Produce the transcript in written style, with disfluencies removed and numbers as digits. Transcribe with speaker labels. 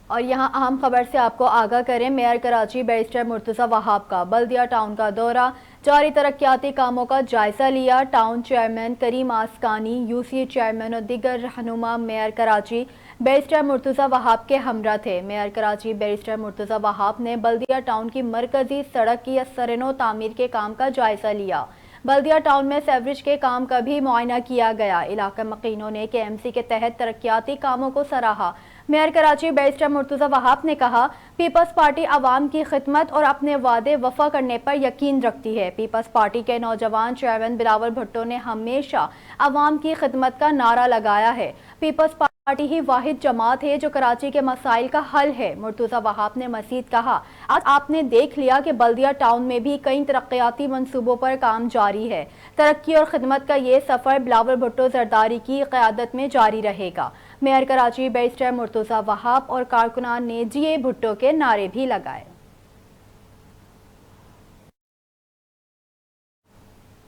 Speaker 1: اور یہاں اہم خبر سے آپ کو آگاہ کریں، میئر کراچی بیرسٹر مرتضی وہاب کا بلدیہ ٹاؤن کا دورہ، جاری ترقیاتی کاموں کا جائزہ لیا۔ Town chairman Karim Askani, U C chairman اور دیگر رہنما میئر کراچی بیرسٹر مرتضی وہاب کے ہمراہ تھے۔ میئر کراچی بیرسٹر مرتضی وہاب نے بلدیہ ٹاؤن کی مرکزی سڑک کی سرنو تعمیر کے کام کا جائزہ لیا۔ بلدیہ ٹاؤن میں سیوریج کے کام کا بھی معائنہ کیا گیا۔ علاقہ مکینوں نے کے ایم سی کے تحت ترقیاتی کاموں کو سراہا۔ میئر کراچی بیرسٹر مرتضی وہاب نے کہا، پیپلز پارٹی عوام کی خدمت اور اپنے وعدے وفا کرنے پر یقین رکھتی ہے۔ پیپلز پارٹی کے نوجوان چیئرمین بلاول بھٹو نے ہمیشہ عوام کی خدمت کا نعرہ لگایا ہے۔ پیپلز پارٹی ہی واحد جماعت ہے جو کراچی کے مسائل کا حل ہے۔ مرتضی وہاب نے مزید کہا، آج آپ نے دیکھ لیا کہ بلدیہ ٹاؤن میں بھی کئی ترقیاتی منصوبوں پر کام جاری ہے۔ ترقی اور خدمت کا یہ سفر بلاول بھٹو زرداری کی قیادت میں جاری رہے گا۔ میئر کراچی بیرسٹر مرتضی وہاب اور کارکنان نے جی اے بھٹو کے نعرے بھی لگائے۔